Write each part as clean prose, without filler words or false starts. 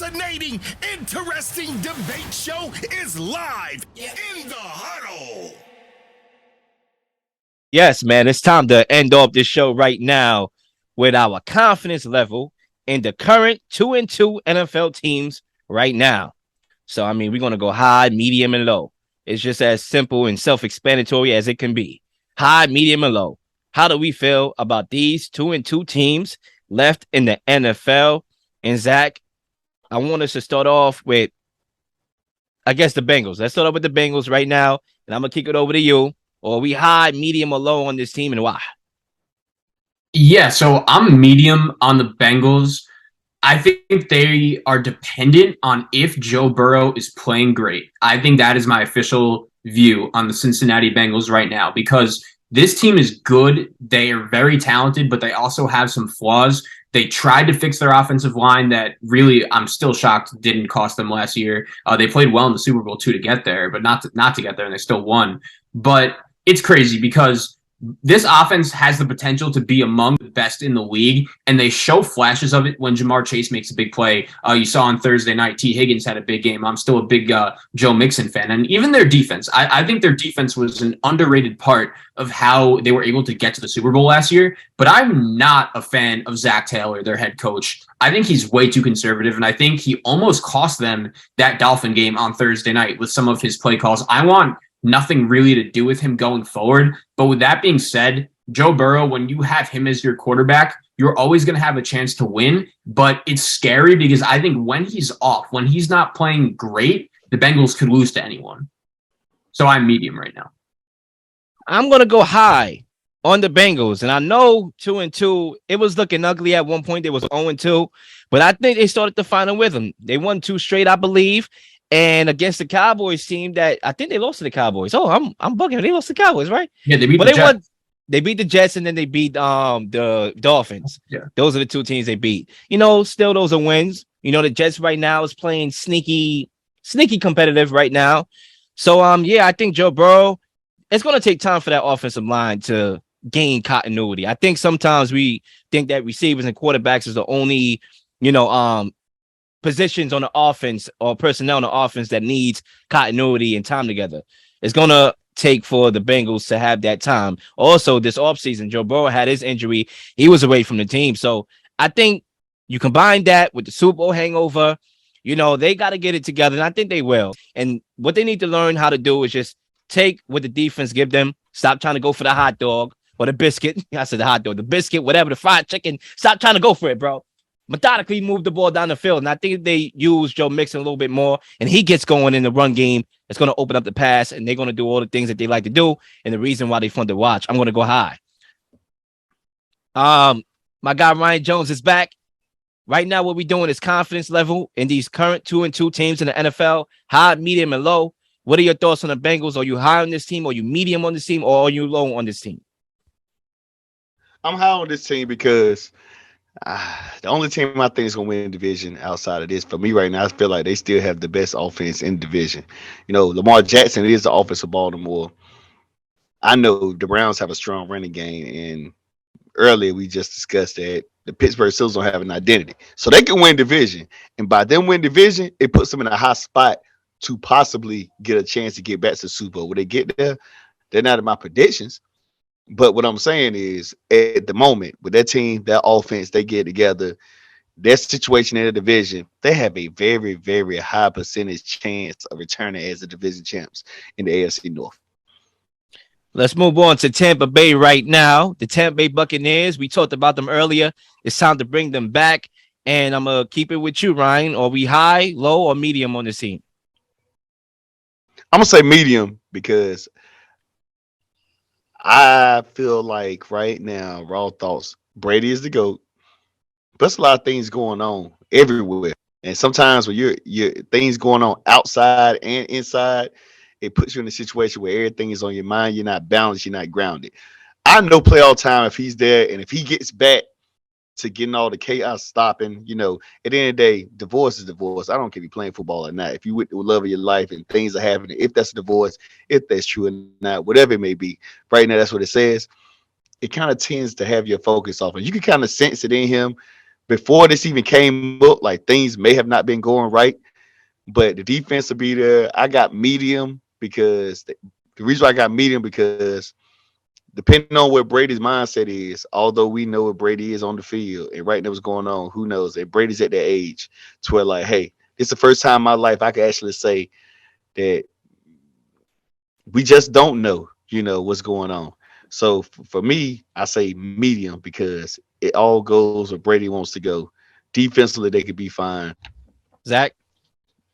fascinating, interesting debate show is live in the huddle. Yes, man, it's time to end off this show right now with our confidence level in the current 2-2 NFL teams right now. So, I mean, we're going to go high, medium, and low. It's just as simple and self-explanatory as it can be. High, medium, and low. How do we feel about these 2-2 teams left in the NFL? And Zach, I want us to start off with, I guess, the Bengals. Let's start off with the Bengals right now, and I'm going to kick it over to you. Or are we high, medium, or low on this team, and why? Yeah, so I'm medium on the Bengals. I think they are dependent on if Joe Burrow is playing great. I think that is my official view on the Cincinnati Bengals right now because this team is good. They are very talented, but they also have some flaws. They tried to fix their offensive line that really, I'm still shocked, didn't cost them last year. They played well in the Super Bowl too to get there, but not to get there, and they still won. But it's crazy because this offense has the potential to be among the best in the league, and they show flashes of it when Jamar Chase makes a big play. You saw on Thursday night, T. Higgins had a big game. I'm still a big Joe Mixon fan. And even their defense, I think their defense was an underrated part of how they were able to get to the Super Bowl last year. But I'm not a fan of Zach Taylor, their head coach. I think he's way too conservative, and I think he almost cost them that Dolphin game on Thursday night with some of his play calls. I want nothing really to do with him going forward. But with that being said, Joe Burrow, when you have him as your quarterback, you're always going to have a chance to win. But it's scary because I think when he's off, when he's not playing great, the Bengals could lose to anyone. So I'm medium right now. I'm going to go high on the Bengals. And I know 2-2, it was looking ugly at one point. They was 0-2, but I think they started to find a rhythm. They won 2 straight, I believe. And against the Cowboys team that I think they lost to the Cowboys. Oh, I'm bugging. They lost to the Cowboys, right? Yeah, they beat the Jets. They beat the Jets and then they beat the Dolphins. Yeah. Those are the 2 teams they beat. Still those are wins. The Jets right now is playing sneaky competitive right now. So I think Joe Burrow, it's gonna take time for that offensive line to gain continuity. I think sometimes we think that receivers and quarterbacks is the only, positions on the offense or personnel on the offense that needs continuity and time together. It's going to take for the Bengals to have that time. Also, this offseason, Joe Burrow had his injury. He was away from the team. So I think you combine that with the Super Bowl hangover, they got to get it together, and I think they will. And what they need to learn how to do is just take what the defense give them. Stop trying to go for the hot dog or the biscuit. I said the hot dog, the biscuit, whatever, the fried chicken. Stop trying to go for it, bro. Methodically move the ball down the field. And I think if they use Joe Mixon a little bit more and he gets going in the run game, it's going to open up the pass and they're going to do all the things that they like to do. And the reason why they fun to watch, I'm going to go high. My guy Ryan Jones is back. Right now, what we're doing is confidence level in these current 2-2 teams in the NFL, high, medium, and low. What are your thoughts on the Bengals? Are you high on this team? Are you medium on this team? Or are you low on this team? I'm high on this team because the only team I think is going to win the division outside of this, for me right now, I feel like they still have the best offense in the division. Lamar Jackson is the offense of Baltimore. I know the Browns have a strong running game, and earlier we just discussed that the Pittsburgh Steelers don't have an identity. So they can win division, and by them win division, it puts them in a high spot to possibly get a chance to get back to the Super Bowl. When they get there, they're not in my predictions. But what I'm saying is, at the moment, with that team, that offense, they get together, their situation in the division, they have a very, very high percentage chance of returning as the division champs in the AFC North. Let's move on to Tampa Bay right now. The Tampa Bay Buccaneers, we talked about them earlier. It's time to bring them back. And I'm going to keep it with you, Ryan. Are we high, low, or medium on this team? I'm going to say medium because I feel like right now, raw thoughts, Brady is the GOAT. But there's a lot of things going on everywhere. And sometimes when you're things going on outside and inside, it puts you in a situation where everything is on your mind. You're not balanced. You're not grounded. I know play all the time if he's there. And if he gets back to getting all the chaos stopping, at the end of the day, divorce is divorce. I don't care if you're playing football or not. If you with the love of your life and things are happening, if that's a divorce, if that's true or not, whatever it may be, right now, that's what it says. It kind of tends to have your focus off. And you can kind of sense it in him, before this even came up, like things may have not been going right, but the defense will be there. I got medium because the reason why I got medium because depending on what Brady's mindset is, although we know what Brady is on the field and right now what's going on, who knows? If Brady's at that age to where like, hey, it's the first time in my life I can actually say that we just don't know, what's going on. So for me, I say medium because it all goes where Brady wants to go. Defensively, they could be fine. Zach?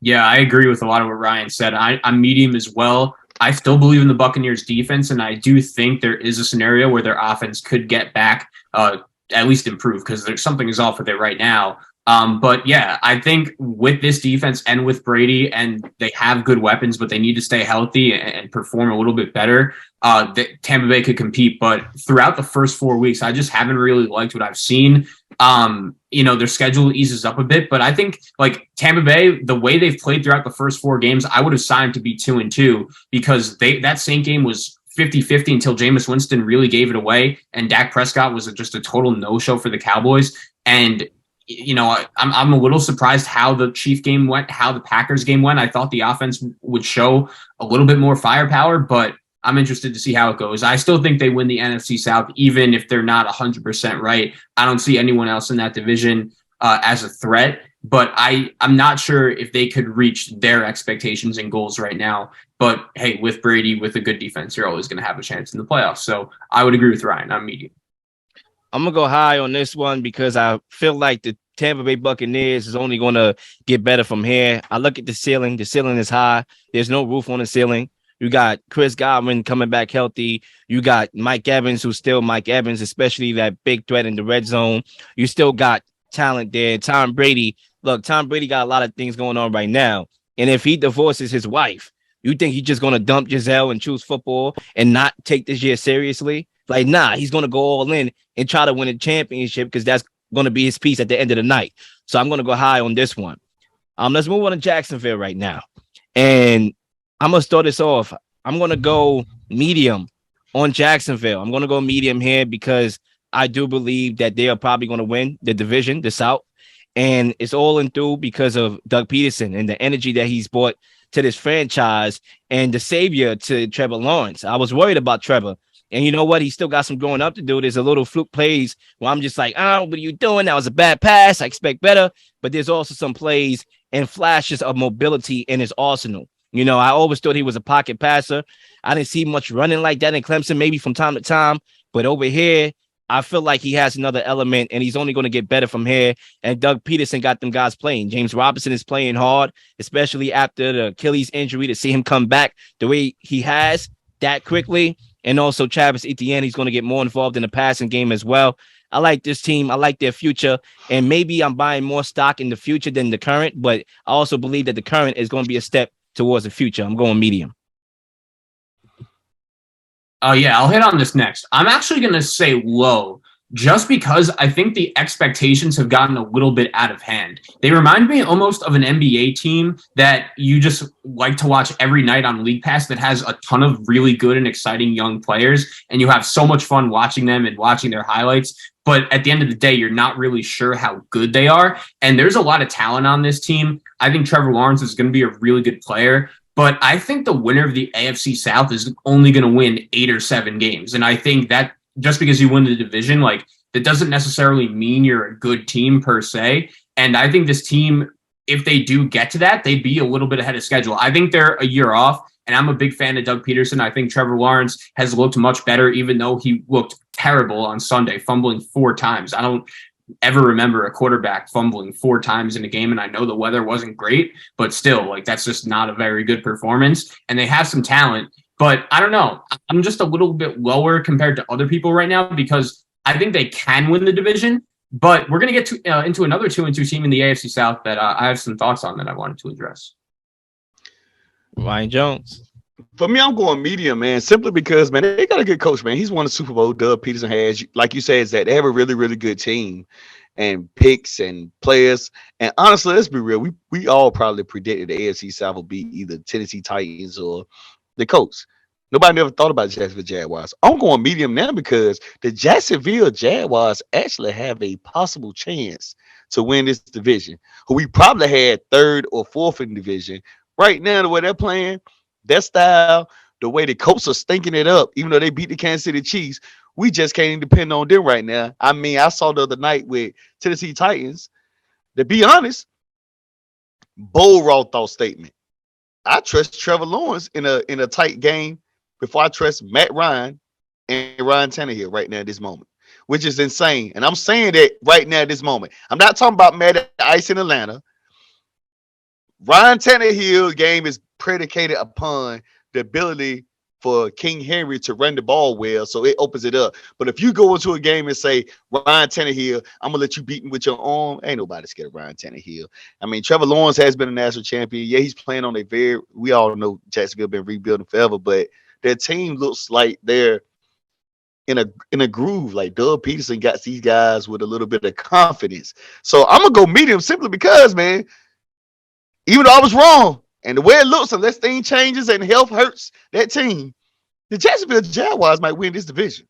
Yeah, I agree with a lot of what Ryan said. I'm medium as well. I still believe in the Buccaneers defense, and I do think there is a scenario where their offense could get back, at least improve, because there's something is off with it right now. But yeah, I think with this defense and with Brady, and they have good weapons, but they need to stay healthy and perform a little bit better. That Tampa Bay could compete, but throughout the first 4 weeks, I just haven't really liked what I've seen. Their schedule eases up a bit, but I think like Tampa Bay, the way they've played throughout the first 4 games, I would have signed to be 2-2 because that Saint game was 50-50 until Jameis Winston really gave it away, and Dak Prescott was just a total no-show for the Cowboys. And I'm a little surprised how the Chief game went, how the Packers game went. I thought the offense would show a little bit more firepower, but I'm interested to see how it goes. I still think they win the NFC South, even if they're not 100% right. I don't see anyone else in that division as a threat, but I'm not sure if they could reach their expectations and goals right now. But hey, with Brady, with a good defense, you're always going to have a chance in the playoffs. So I would agree with Ryan. I'm medium. I'm going to go high on this one because I feel like the Tampa Bay Buccaneers is only going to get better from here. I look at the ceiling. The ceiling is high. There's no roof on the ceiling. You got Chris Godwin coming back healthy. You got Mike Evans, who's still Mike Evans, especially that big threat in the red zone. You still got talent there. Tom Brady. Look, Tom Brady got a lot of things going on right now. And if he divorces his wife, you think he's just going to dump Giselle and choose football and not take this year seriously? Like, nah, he's going to go all in and try to win a championship because that's going to be his piece at the end of the night. So I'm going to go high on this one. Let's move on to Jacksonville right now. And I'm going to start this off. I'm going to go medium on Jacksonville. I'm going to go medium here because I do believe that they are probably going to win the division, the South. And it's all in through because of Doug Peterson and the energy that he's brought to this franchise and the savior to Trevor Lawrence. I was worried about Trevor. And you know what? He still got some growing up to do. There's a little fluke plays where I'm just like, what are you doing? That was a bad pass. I expect better. But there's also some plays and flashes of mobility in his arsenal. I always thought he was a pocket passer. I didn't see much running like that in Clemson, maybe from time to time. But over here, I feel like he has another element, and he's only going to get better from here. And Doug Peterson got them guys playing. James Robinson is playing hard, especially after the Achilles injury, to see him come back the way he has that quickly. And also Travis Etienne, he's going to get more involved in the passing game as well. I like this team. I like their future. And maybe I'm buying more stock in the future than the current, but I also believe that the current is going to be a step towards the future. I'm going medium. Yeah, I'll hit on this next. I'm actually going to say low, just because I think the expectations have gotten a little bit out of hand. They remind me almost of an NBA team that you just like to watch every night on League Pass that has a ton of really good and exciting young players, and you have so much fun watching them and watching their highlights. But at the end of the day, you're not really sure how good they are. And there's a lot of talent on this team. I think Trevor Lawrence is going to be a really good player. But I think the winner of the AFC South is only going to win 8 or 7 games. And I think that just because you win the division, like, that doesn't necessarily mean you're a good team per se. And I think this team, if they do get to that, they'd be a little bit ahead of schedule. I think they're a year off, and I'm a big fan of Doug Peterson. I think Trevor Lawrence has looked much better, even though he looked terrible on Sunday, fumbling 4 times. I don't ever remember a quarterback fumbling 4 times in a game, and I know the weather wasn't great, but still, like, that's just not a very good performance. And they have some talent, but I don't know. I'm just a little bit lower compared to other people right now because I think they can win the division. But we're going to get into another 2-2 team in the AFC South that I have some thoughts on that I wanted to address. Ryan Jones. For me, I'm going medium, man, simply because, man, they got a good coach, man. He's won the Super Bowl. Doug Peterson has, like you said, is that they have a really, really good team and picks and players. And honestly, let's be real. We all probably predicted the AFC South would be either Tennessee Titans or the Colts. Nobody ever thought about Jacksonville Jaguars. I'm going medium now because the Jacksonville Jaguars actually have a possible chance to win this division, who we probably had third or fourth in division. Right now, the way they're playing, their style, the way the Colts are stinking it up, even though they beat the Kansas City Chiefs, we just can't even depend on them right now. I mean, I saw the other night with Tennessee Titans. To be honest, bold raw thought statement. I trust Trevor Lawrence in a tight game before I trust Matt Ryan and Ryan Tannehill right now at this moment, which is insane. And I'm saying that right now at this moment. I'm not talking about Matt Ice in Atlanta. Ryan Tannehill game is predicated upon the ability for King Henry to run the ball well, so it opens it up. But if you go into a game and say, Ryan Tannehill, I'm going to let you beat him with your arm, ain't nobody scared of Ryan Tannehill. I mean, Trevor Lawrence has been a national champion. Yeah, he's playing on we all know Jacksonville been rebuilding forever, but their team looks like they're in a groove. Like Doug Peterson got these guys with a little bit of confidence. So I'm going to go meet him simply because, man, even though I was wrong, and the way it looks, unless things changes and health hurts that team, the Jacksonville Jaguars might win this division.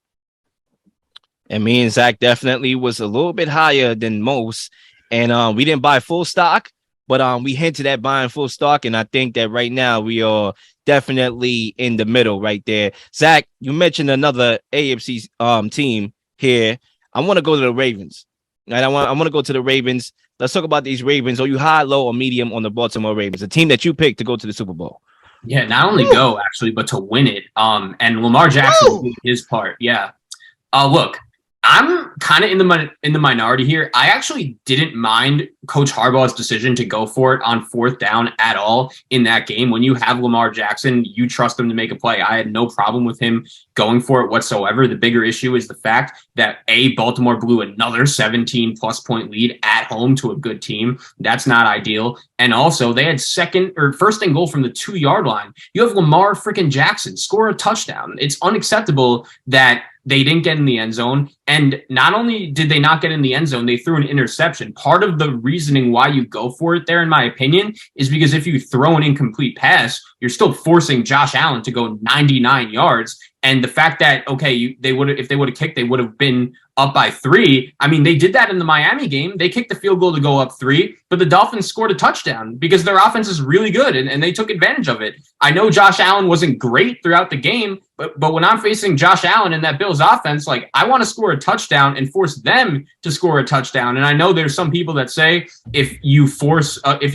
And me and Zach definitely was a little bit higher than most. And we didn't buy full stock, but we hinted at buying full stock. And I think that right now we are definitely in the middle right there. Zach, you mentioned another AFC team here. I want to go to the Ravens. Right? I want to go to the Ravens. Let's talk about these Ravens. Are you high, low, or medium on the Baltimore Ravens, a team that you picked to go to the Super Bowl? Yeah, not only go actually, but to win it. And Lamar Jackson did his part. Yeah. Look, I'm kind of in the minority here. I actually didn't mind Coach Harbaugh's decision to go for it on fourth down at all in that game. When you have Lamar Jackson, you trust him to make a play. I had no problem with him going for it whatsoever. The bigger issue is the fact that Baltimore blew another 17+ point lead at home to a good team. That's not ideal. And also they had first and goal from the 2-yard line. You have Lamar freaking Jackson score a touchdown. It's unacceptable that they didn't get in the end zone. And not only did they not get in the end zone, they threw an interception. Part of the reasoning why you go for it there, in my opinion, is because if you throw an incomplete pass, you're still forcing Josh Allen to go 99 yards. And the fact that, if they would have kicked, they would have been up by 3. I mean, they did that in the Miami game. They kicked the field goal to go up 3, but the Dolphins scored a touchdown because their offense is really good and they took advantage of it. I know Josh Allen wasn't great throughout the game, but when I'm facing Josh Allen and that Bills offense, like, I want to score a touchdown and force them to score a touchdown. And I know there's some people that say if you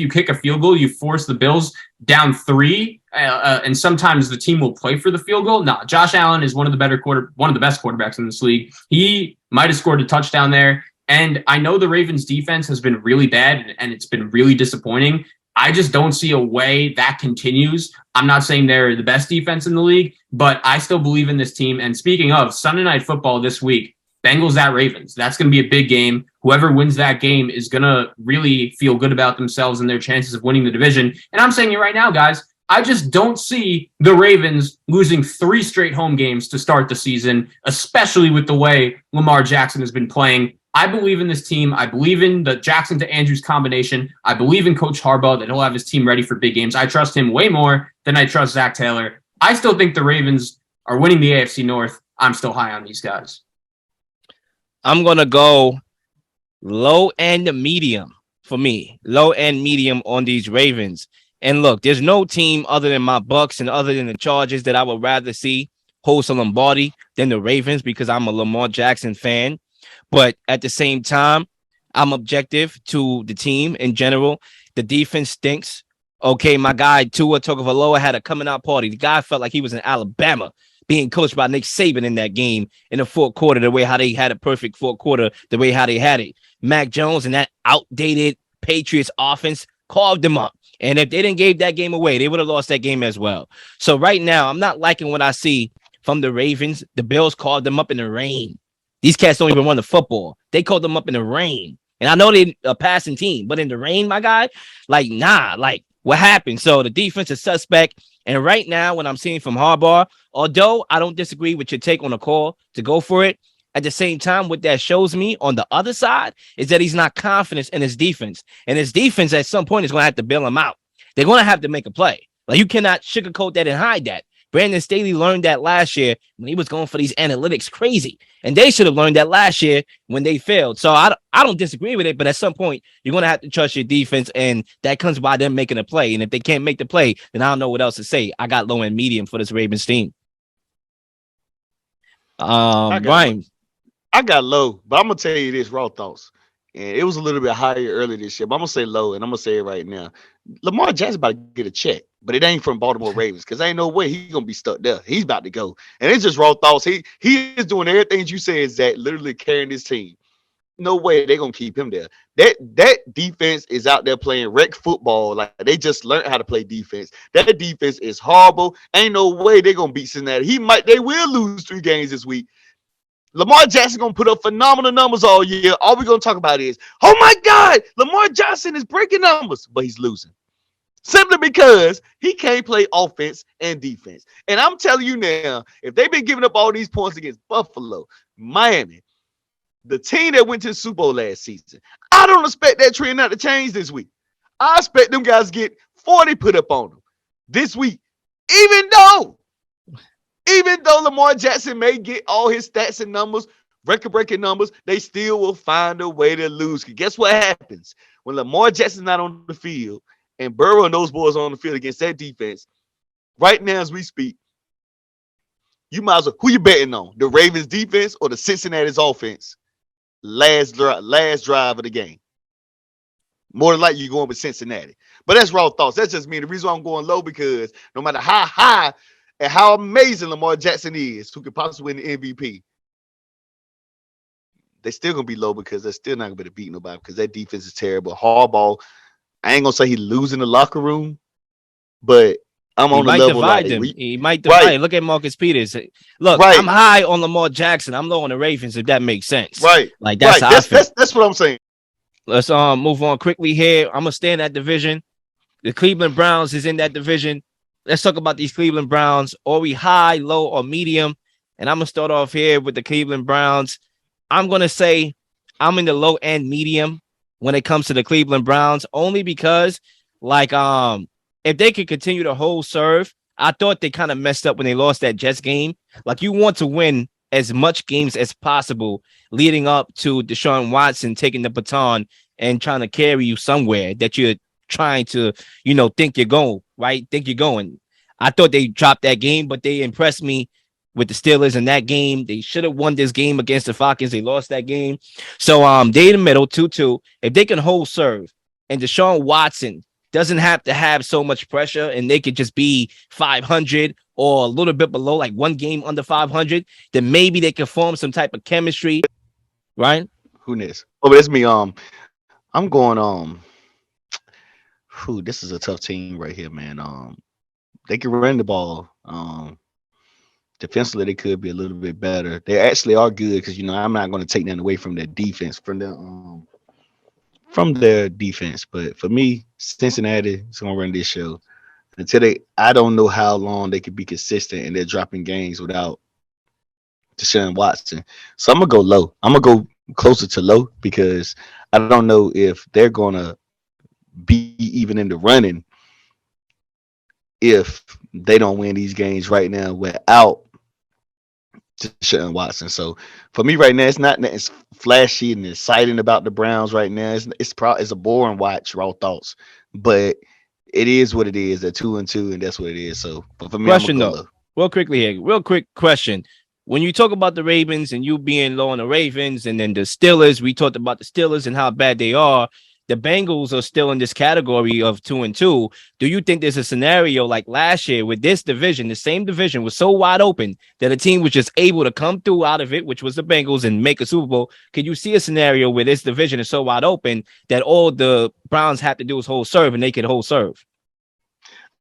kick a field goal, you force the Bills down 3, and sometimes the team will play for the field goal. No, Josh Allen is one of the best quarterbacks in this league. He might have scored a touchdown there. And I know the Ravens defense has been really bad and it's been really disappointing. I just don't see a way that continues. I'm not saying they're the best defense in the league, but I still believe in this team. And speaking of Sunday Night Football this week, Bengals at Ravens. That's going to be a big game. Whoever wins that game is going to really feel good about themselves and their chances of winning the division. And I'm saying it right now, guys, I just don't see the Ravens losing 3 straight home games to start the season, especially with the way Lamar Jackson has been playing. I believe in this team. I believe in the Jackson to Andrews combination. I believe in Coach Harbaugh that he'll have his team ready for big games. I trust him way more than I trust Zach Taylor. I still think the Ravens are winning the AFC North. I'm still high on these guys. I'm going to go low and medium for me. Low and medium on these Ravens. And look, there's no team other than my Bucks and other than the Chargers that I would rather see host a Lombardi than the Ravens because I'm a Lamar Jackson fan. But at the same time, I'm objective to the team in general. The defense stinks. Okay, my guy Tua Tagovailoa had a coming out party. The guy felt like he was in Alabama being coached by Nick Saban in that game in the fourth quarter, the way how they had a perfect fourth quarter, the way how they had it. Mac Jones and that outdated Patriots offense carved them up. And if they didn't give that game away, they would have lost that game as well. So right now, I'm not liking what I see from the Ravens. The Bills called them up in the rain. These cats don't even run the football. They called them up in the rain. And I know they're a passing team, but in the rain, my guy, like, nah, like, what happened? So the defense is suspect. And right now, what I'm seeing from Harbaugh, although I don't disagree with your take on the call to go for it, at the same time, what that shows me on the other side is that he's not confident in his defense. And his defense at some point is going to have to bail him out. They're going to have to make a play. Like, you cannot sugarcoat that and hide that. Brandon Staley learned that last year when he was going for these analytics crazy. And they should have learned that last year when they failed. So I don't disagree with it, but at some point, you're going to have to trust your defense, and that comes by them making a play. And if they can't make the play, then I don't know what else to say. I got low and medium for this Ravens team. Brian. I got low, but I'm going to tell you this, raw thoughts. And it was a little bit higher earlier this year, but I'm going to say low, and I'm going to say it right now. Lamar Jackson about to get a check, but it ain't from Baltimore Ravens because ain't no way he's going to be stuck there. He's about to go. And it's just raw thoughts. He is doing everything you say is that literally carrying this team. No way they're going to keep him there. That defense is out there playing rec football. Like, they just learned how to play defense. That defense is horrible. Ain't no way they're going to beat Cincinnati. They will lose 3 games this week. Lamar Jackson going to put up phenomenal numbers all year. All we're going to talk about is, oh my God, Lamar Jackson is breaking numbers, but he's losing. Simply because he can't play offense and defense. And I'm telling you now, if they've been giving up all these points against Buffalo, Miami, the team that went to the Super Bowl last season, I don't expect that trend not to change this week. I expect them guys to get 40 put up on them this week, even though Lamar Jackson may get all his stats and numbers, record-breaking numbers, they still will find a way to lose. Guess what happens? When Lamar Jackson's not on the field and Burrow and those boys are on the field against that defense, right now as we speak, you might as well, who you betting on? The Ravens defense or the Cincinnati's offense? Last drive of the game. More than likely you're going with Cincinnati. But that's raw thoughts. That's just me. The reason why I'm going low because no matter how high and how amazing Lamar Jackson is, who could possibly win the MVP, they're still going to be low because they're still not going to be able to beat nobody because that defense is terrible. Harbaugh, I ain't going to say he's losing the locker room, but I'm on the level. He might divide them. Look at Marcus Peters. Look, I'm high on Lamar Jackson. I'm low on the Ravens, if that makes sense. Right. Like, that's how I feel. That's what I'm saying. Let's move on quickly here. I'm going to stay in that division. The Cleveland Browns is in that division. Let's talk about these Cleveland Browns. Are we high, low, or medium? And I'm going to start off here with the Cleveland Browns. I'm going to say I'm in the low and medium when it comes to the Cleveland Browns, only because, like, if they could continue to hold serve, I thought they kind of messed up when they lost that Jets game. Like, you want to win as much games as possible leading up to Deshaun Watson taking the baton and trying to carry you somewhere that you're trying to, think you're going, right? Think you're going. I thought they dropped that game, but they impressed me with the Steelers in that game. They should have won this game against the Falcons. They lost that game. So they in the middle, 2-2. If they can hold serve and Deshaun Watson doesn't have to have so much pressure and they could just be 500 or a little bit below, like one game under 500, then maybe they can form some type of chemistry, right? Who knows? Oh, but it's me. I'm going. This is a tough team right here, man. They can run the ball. Defensively, they could be a little bit better. They actually are good because I'm not going to take them away from their defense, from their defense. But for me, Cincinnati is going to run this show until I don't know how long they could be consistent and they're dropping games without Deshaun Watson. So I'm gonna go low. I'm gonna go closer to low because I don't know if they're gonna be even in the running if they don't win these games right now without Deshaun Watson. So for me right now, it's not as flashy and exciting about the Browns right now. It's a boring watch, raw thoughts, but it is what it is. They're 2-2, and that's what it is. So, but for me, question though, real quick question. When you talk about the Ravens and you being low on the Ravens, and then the Steelers, we talked about the Steelers and how bad they are. The Bengals are still in this category of 2-2. Do you think there's a scenario like last year with this division, the same division was so wide open that a team was just able to come through out of it, which was the Bengals, and make a Super Bowl? Could you see a scenario where this division is so wide open that all the Browns have to do is hold serve and they can hold serve?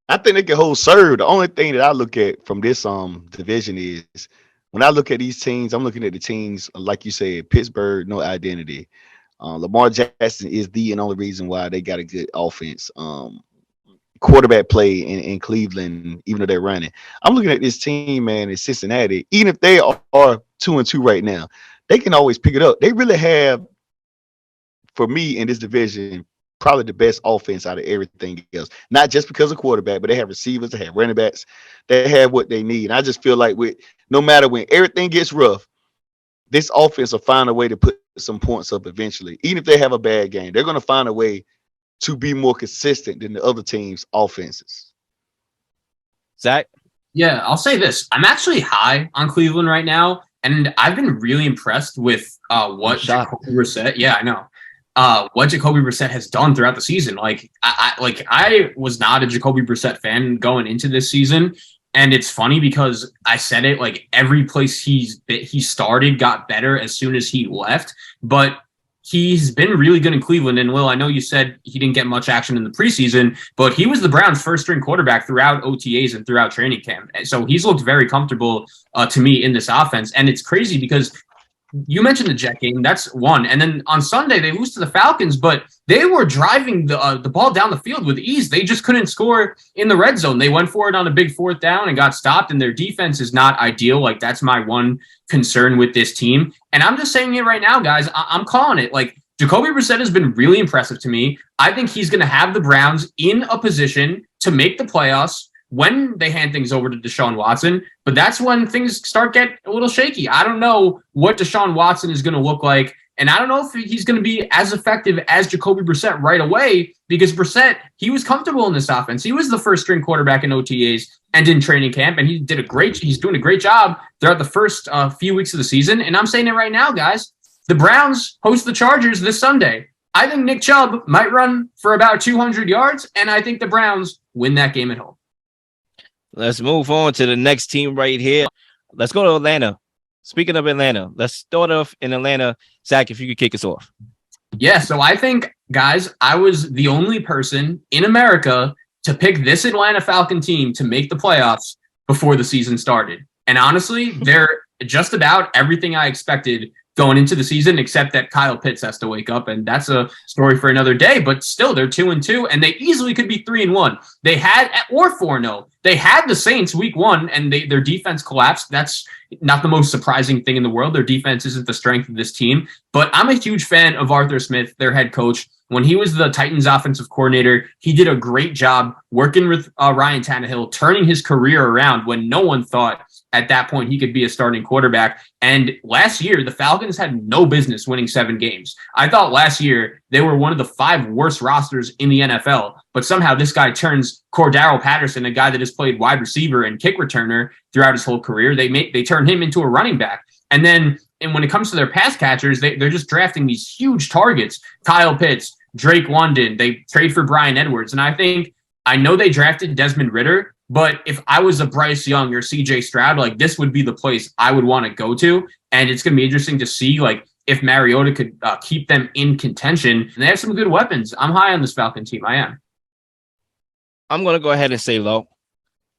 I think they can hold serve. The only thing that I look at from this division is when I look at these teams, I'm looking at the teams, like you said, Pittsburgh, no identity. Lamar Jackson is the and only reason why they got a good offense. Quarterback play in Cleveland, even though they're running. I'm looking at this team, man, in Cincinnati. Even if they are 2-2 right now, they can always pick it up. They really have, for me in this division, probably the best offense out of everything else. Not just because of quarterback, but they have receivers, they have running backs, they have what they need. And I just feel like with no matter when everything gets rough, this offense will find a way to put some points up eventually. Even if they have a bad game, they're going to find a way to be more consistent than the other team's offenses. Zach? Yeah, I'll say this. I'm actually high on Cleveland right now, and I've been really impressed with what Jacoby Brissett. Yeah, I know. What Jacoby Brissett has done throughout the season. Like I was not a Jacoby Brissett fan going into this season, and it's funny because I said it, like every place he started got better as soon as he left, but he's been really good in Cleveland. And Will, I know you said he didn't get much action in the preseason, but he was the Browns' first-string quarterback throughout OTAs and throughout training camp. And so he's looked very comfortable to me in this offense. And it's crazy because you mentioned the Jet game. That's one. And then on Sunday, they lose to the Falcons, but they were driving the ball down the field with ease. They just couldn't score in the red zone. They went for it on a big fourth down and got stopped, and their defense is not ideal. Like, that's my one concern with this team. And I'm just saying it right now, guys. I'm calling it. Like, Jacoby Brissett has been really impressive to me. I think he's going to have the Browns in a position to make the playoffs when they hand things over to Deshaun Watson, but that's when things start get a little shaky. I don't know what Deshaun Watson is going to look like, and I don't know if he's going to be as effective as Jacoby Brissett right away, because Brissett, he was comfortable in this offense. He was the first-string quarterback in OTAs and in training camp, and he's doing a great job throughout the first few weeks of the season, and I'm saying it right now, guys. The Browns host the Chargers this Sunday. I think Nick Chubb might run for about 200 yards, and I think the Browns win that game at home. Let's move on to the next team right here. Let's go to Atlanta. Speaking of Atlanta, let's start off in Atlanta. Zach, if you could kick us off. Yeah, so I think, guys, I was the only person in America to pick this Atlanta Falcon team to make the playoffs before the season started. And honestly, they're just about everything I expected going into the season, except that Kyle Pitts has to wake up, and that's a story for another day. But still, they're 2-2, and they easily could be 3-1. They had, or 4-0. They had the Saints week 1, and their defense collapsed. That's not the most surprising thing in the world. Their defense isn't the strength of this team. But I'm a huge fan of Arthur Smith, their head coach. When he was the Titans offensive coordinator, he did a great job working with Ryan Tannehill, turning his career around when no one thought at that point he could be a starting quarterback. And last year, the Falcons had no business winning 7 games. I thought last year they were one of the 5 worst rosters in the NFL, but somehow this guy turns Cordero Patterson, a guy that has played wide receiver and kick returner throughout his whole career. They turn him into a running back. And when it comes to their pass catchers, they're just drafting these huge targets. Kyle Pitts, Drake London, they trade for Bryan Edwards. And I know they drafted Desmond Ridder, but if I was a Bryce Young or CJ Stroud, like, this would be the place I would want to go to. And it's going to be interesting to see, like, if Mariota could keep them in contention. And they have some good weapons. I'm high on this Falcon team. I am. I'm going to go ahead and say low.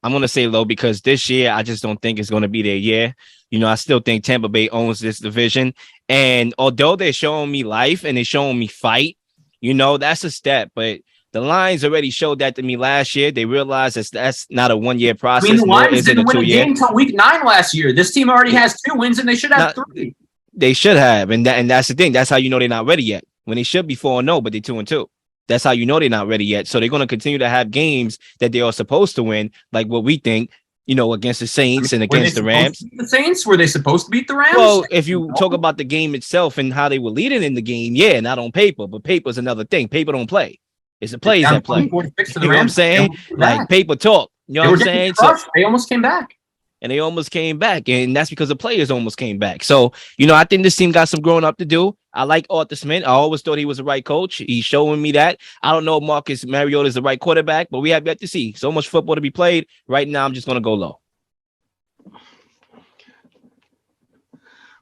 I'm going to say low because this year, I just don't think it's going to be their year. You know, I still think Tampa Bay owns this division. And although they're showing me life and they're showing me fight, you know, that's a step. But the Lions already showed that to me last year. They realized that's not a one-year process. I mean, the Lions didn't win a game until week 9 last year. This team already has 2 wins, and they should have 3. They should have, and that's the thing. That's how you know they're not ready yet. When they should be 4-0, but they're 2-2. That's how you know they're not ready yet. So they're going to continue to have games that they are supposed to win, like what we think, you know, against the Saints and against the Rams. The Saints? Were they supposed to beat the Rams? Well, if you talk about the game itself and how they were leading in the game, yeah, not on paper, but paper's another thing. Paper don't play. It's the plays that play. You know what I'm saying? Like, paper talk. You know what I'm saying? So, they almost came back. And they almost came back. And that's because the players almost came back. So, you know, I think this team got some growing up to do. I like Arthur Smith. I always thought he was the right coach. He's showing me that. I don't know if Marcus Mariota is the right quarterback, but we have yet to see. So much football to be played. Right now, I'm just going to go low.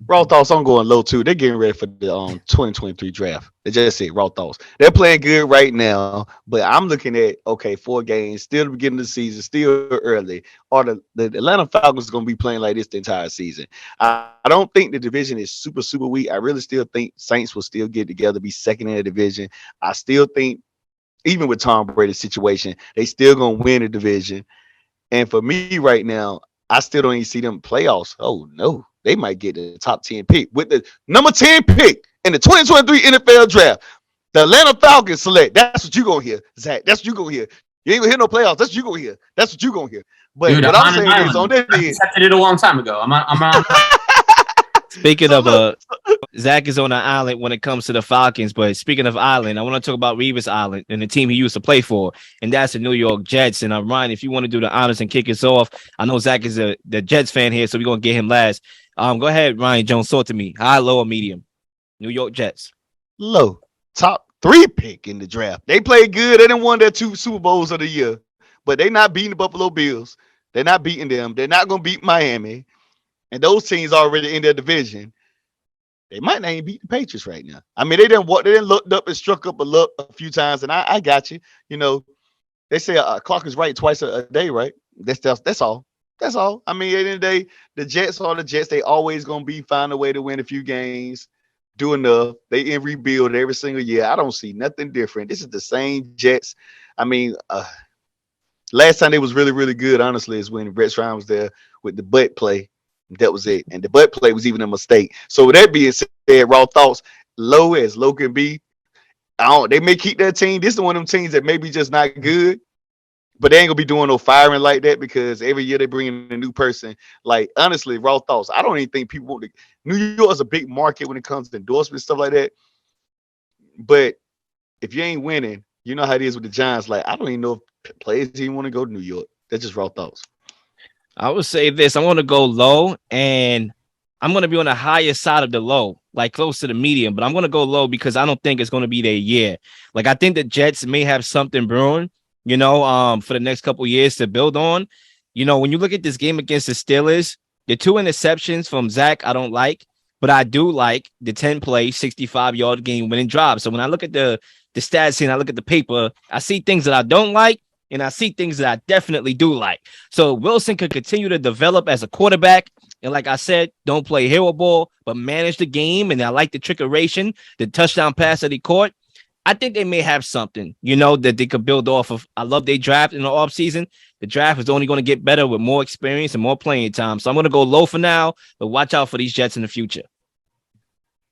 Raw thoughts, I'm going low too. They're getting ready for the 2023 draft. They just said raw thoughts. They're playing good right now, but I'm looking at, okay, 4 games, still the beginning of the season, still early. Or the Atlanta Falcons are going to be playing like this the entire season. I don't think the division is super, super weak. I really still think Saints will still get together, be second in the division. I still think, even with Tom Brady's situation, they still going to win the division. And for me right now, I still don't even see them playoffs. Oh, no. They might get the top 10 pick with the number 10 pick in the 2023 NFL draft. The Atlanta Falcons select. That's what you gonna hear, Zach. That's what you gonna hear. You ain't gonna hear no playoffs. That's what you gonna hear. That's what you gonna hear. But Dude, what I'm saying is on that I end. accepted it a long time ago. I'm on. Speaking of Zach is on an island when it comes to the Falcons, but speaking of island, I want to talk about Revis Island and the team he used to play for, and that's the New York Jets. And Ryan, if you want to do the honors and kick us off, I know Zach is the Jets fan here, so we're gonna get him last. Go ahead, Ryan Jones, talk to me. High, low, or medium? New York Jets. Low. Top 3 pick in the draft. They played good. They didn't won their 2 Super Bowls of the year, but they're not beating the Buffalo Bills. They're not beating them. They're not gonna beat Miami. And those teams already in their division. They might not even beat the Patriots right now. I mean, they didn't looked up and struck up a few times, and I got you. You know, they say a clock is right twice a day, right? That's all. That's all. I mean, at the end of the day, the Jets are the Jets. They always gonna find a way to win a few games, do enough. They rebuild every single year. I don't see nothing different. This is the same Jets. I mean, last time they was really, really good, honestly, is when Rex Ryan was there with the butt play. That was it. And the butt play was even a mistake. So with that being said, raw thoughts, low as low can be. They may keep that team. This is one of them teams that may be just not good, but they ain't gonna be doing no firing like that because every year they bring in a new person. Like, honestly, raw thoughts. I don't even think people want to. New York is a big market when it comes to endorsements, stuff like that. But if you ain't winning, you know how it is with the Giants. Like, I don't even know if players even want to go to New York. That's just raw thoughts. I would say this. I want to go low, and I'm going to be on the higher side of the low, like close to the medium, but I'm going to go low because I don't think it's going to be their year. Like, I think the Jets may have something brewing, for the next couple of years to build on. When you look at this game against the Steelers, the 2 interceptions from Zach, I don't like, but I do like the 10-play, 65-yard game-winning drive. So when I look at the stats and I look at the paper, I see things that I don't like, and I see things that I definitely do like. So Wilson could continue to develop as a quarterback. And like I said, don't play hero ball, but manage the game. And I like the trickeration, the touchdown pass that he caught. I think they may have something, that they could build off of. I love they draft in the offseason. The draft is only going to get better with more experience and more playing time. So I'm going to go low for now, but watch out for these Jets in the future.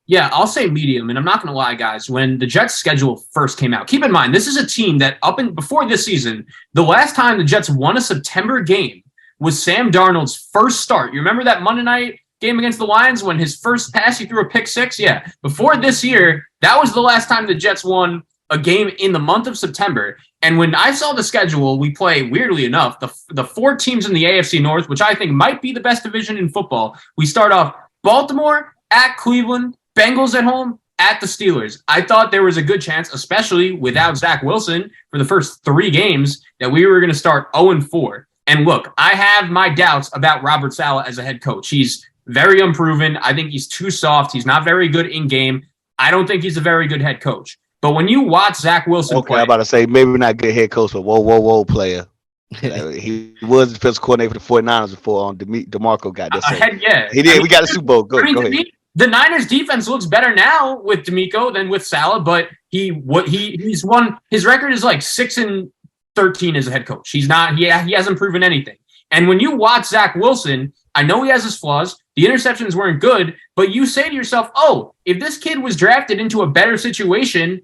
Yeah, I'll say medium, and I'm not going to lie, guys. When the Jets' schedule first came out, keep in mind, this is a team that before this season, the last time the Jets won a September game was Sam Darnold's first start. You remember that Monday night game against the Lions when his first pass, he threw a pick 6? Yeah, before this year, that was the last time the Jets won a game in the month of September. And when I saw the schedule, we play, weirdly enough, the 4 teams in the AFC North, which I think might be the best division in football. We start off Baltimore, at Cleveland, Bengals at home, at the Steelers. I thought there was a good chance, especially without Zach Wilson for the first 3 games, that we were going to start 0-4. And look, I have my doubts about Robert Saleh as a head coach. He's very unproven. I think he's too soft. He's not very good in game. I don't think he's a very good head coach. But when you watch Zach Wilson play, I'm about to say maybe not good head coach, but whoa, player. He was the defensive coordinator for the 49ers before DeMarco got that. Yeah. He did. We got a Super Bowl. Go ahead. The Niners defense looks better now with DeMeco than with Saleh, but he's won. His record is like 6-13 as a head coach. He hasn't proven anything. And when you watch Zach Wilson, I know he has his flaws. The interceptions weren't good, but you say to yourself, oh, if this kid was drafted into a better situation,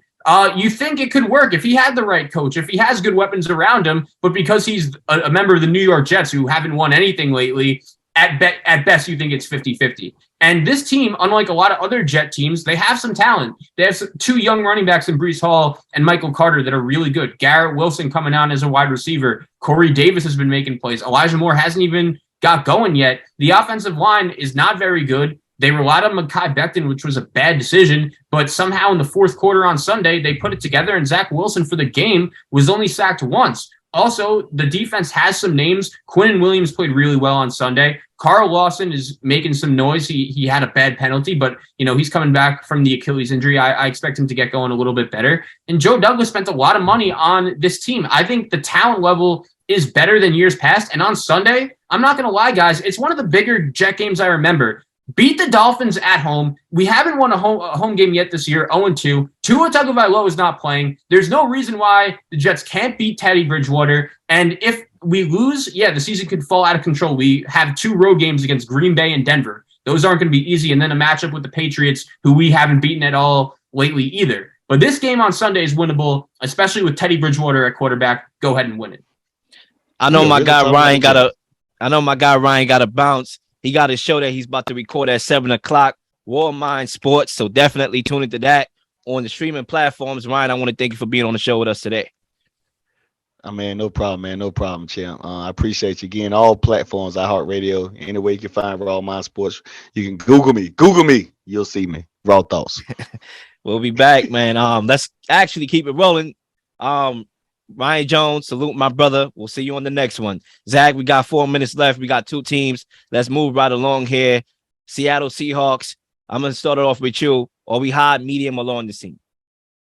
you think it could work if he had the right coach, if he has good weapons around him, but because he's a member of the New York Jets who haven't won anything lately, at best you think it's 50-50. And this team, unlike a lot of other Jet teams, they have some talent. They have 2 young running backs in Breece Hall and Michael Carter that are really good. Garrett Wilson coming on as a wide receiver. Corey Davis has been making plays. Elijah Moore hasn't even got going yet. The offensive line is not very good. They relied on Mekhi Becton, which was a bad decision, but somehow in the 4th quarter on Sunday, they put it together, and Zach Wilson for the game was only sacked once. Also, the defense has some names. Quinnen Williams played really well on Sunday. Carl Lawson is making some noise. He had a bad penalty, but he's coming back from the Achilles injury. I expect him to get going a little bit better. And Joe Douglas spent a lot of money on this team. I think the talent level is better than years past. And on Sunday, I'm not going to lie, guys, it's one of the bigger Jet games I remember. Beat the Dolphins at home. We haven't won a home game yet this year, 0-2. Tua Tagovailoa is not playing. There's no reason why the Jets can't beat Teddy Bridgewater. And if we lose, the season could fall out of control. We have 2 road games against Green Bay and Denver. Those aren't going to be easy. And then a matchup with the Patriots, who we haven't beaten at all lately either. But this game on Sunday is winnable, especially with Teddy Bridgewater at quarterback. Go ahead and win it. I know my guy Ryan got to bounce. He got to show that he's about to record at 7:00. War Mind Sports. So definitely tune into that on the streaming platforms. Ryan, I want to thank you for being on the show with us today. Man, no problem, man. No problem, champ. I appreciate you again. All platforms, iHeartRadio, any way you can find Raw Mind Sports. You can Google me. You'll see me. Raw Thoughts. We'll be back, man. Let's actually keep it rolling. Ryan Jones, salute my brother. We'll see you on the next one. Zach, we got 4 minutes left. We got 2 teams. Let's move right along here. Seattle Seahawks. I'm going to start it off with you. Are we high, medium, or low on the scene?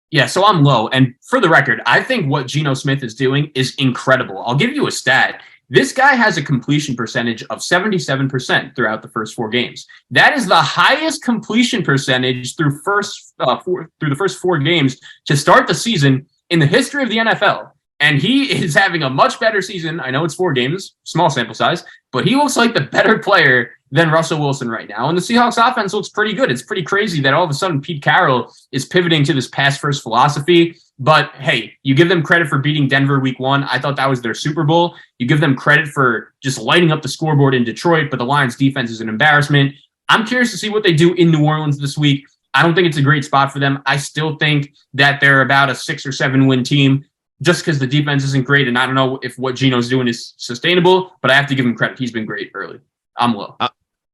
Yeah, so I'm low. And for the record, I think what Geno Smith is doing is incredible. I'll give you a stat. This guy has a completion percentage of 77% throughout the first 4 games. That is the highest completion percentage through the first 4 games to start the season in the history of the NFL. And he is having a much better season. I know it's 4 games, small sample size, but he looks like the better player than Russell Wilson right now. And the Seahawks offense looks pretty good. It's pretty crazy that all of a sudden Pete Carroll is pivoting to this pass-first philosophy. But, hey, you give them credit for beating Denver week 1. I thought that was their Super Bowl. You give them credit for just lighting up the scoreboard in Detroit, but the Lions' defense is an embarrassment. I'm curious to see what they do in New Orleans this week. I don't think it's a great spot for them. I still think that they're about a 6 or 7 win team just because the defense isn't great, and I don't know if what Geno's doing is sustainable, but I have to give him credit. He's been great early. I'm low.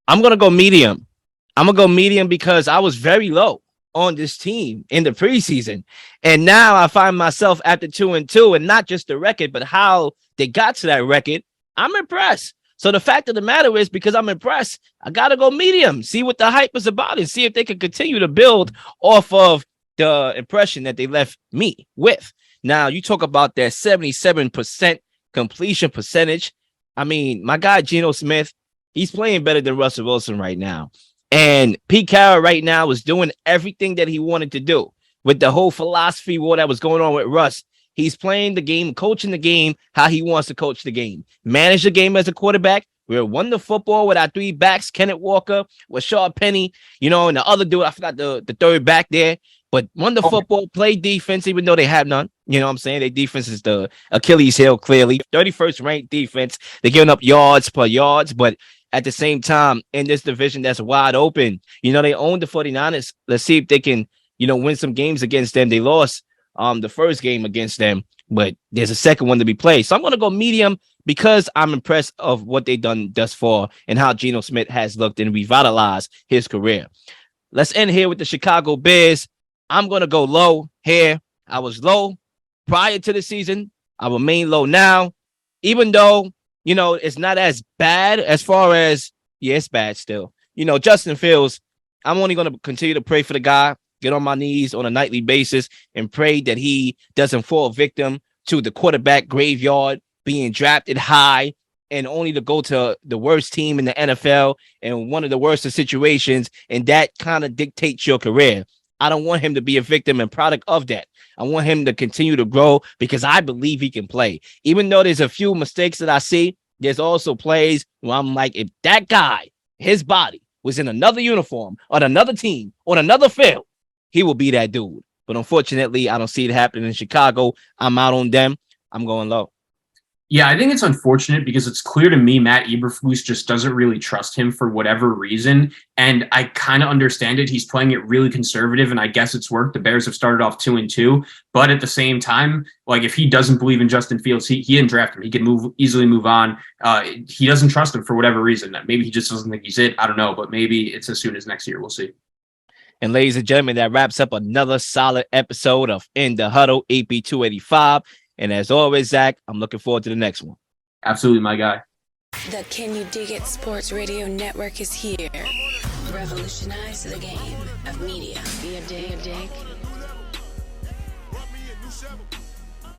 I'm going to go medium. I'm going to go medium because I was very low on this team in the preseason. And now I find myself after 2-2, and not just the record, but how they got to that record. I'm impressed. So the fact of the matter is, because I'm impressed, I got to go medium, see what the hype is about and see if they can continue to build off of the impression that they left me with. Now, you talk about that 77% completion percentage. I mean, my guy, Geno Smith, he's playing better than Russell Wilson right now. And Pete Carroll right now is doing everything that he wanted to do with the whole philosophy war that was going on with Russ. He's playing the game, coaching the game how he wants to coach the game. Manage the game as a quarterback. We won the football with our 3 backs, Kenneth Walker, with Shaw Penny, and the other dude, I forgot the third back there. But won the football, play defense, even though they have none. You know what I'm saying? Their defense is the Achilles heel, clearly. 31st ranked defense. They're giving up yards per yards, but at the same time, in this division that's wide open, they own the 49ers. Let's see if they can, win some games against them. They lost the first game against them, but there's a second one to be played. So I'm going to go medium because I'm impressed of what they've done thus far and how Geno Smith has looked and revitalized his career. Let's end here with the Chicago Bears. I'm going to go low here. I was low prior to the season. I remain low now, even though, it's not as bad as far as, it's bad still. Justin Fields, I'm only going to continue to pray for the guy, get on my knees on a nightly basis and pray that he doesn't fall victim to the quarterback graveyard, being drafted high and only to go to the worst team in the NFL and one of the worst of situations. And that kind of dictates your career. I don't want him to be a victim and product of that. I want him to continue to grow because I believe he can play. Even though there's a few mistakes that I see, there's also plays where I'm like, if that guy, his body was in another uniform on another team, on another field, he will be that dude. But unfortunately, I don't see it happening in Chicago. I'm out on them. I'm going low. Yeah, I think it's unfortunate because it's clear to me Matt Eberflus just doesn't really trust him for whatever reason. And I kind of understand it. He's playing it really conservative, and I guess it's worked. The Bears have started off 2-2. But at the same time, like if he doesn't believe in Justin Fields, he didn't draft him. He can easily move on. He doesn't trust him for whatever reason. Maybe he just doesn't think he's it. I don't know. But maybe it's as soon as next year. We'll see. And ladies and gentlemen, that wraps up another solid episode of In the Huddle, AP 285. And as always, Zach, I'm looking forward to the next one. Absolutely, my guy. The Can You Dig It Sports Radio Network is here. Revolutionize the game of media. Be a dig.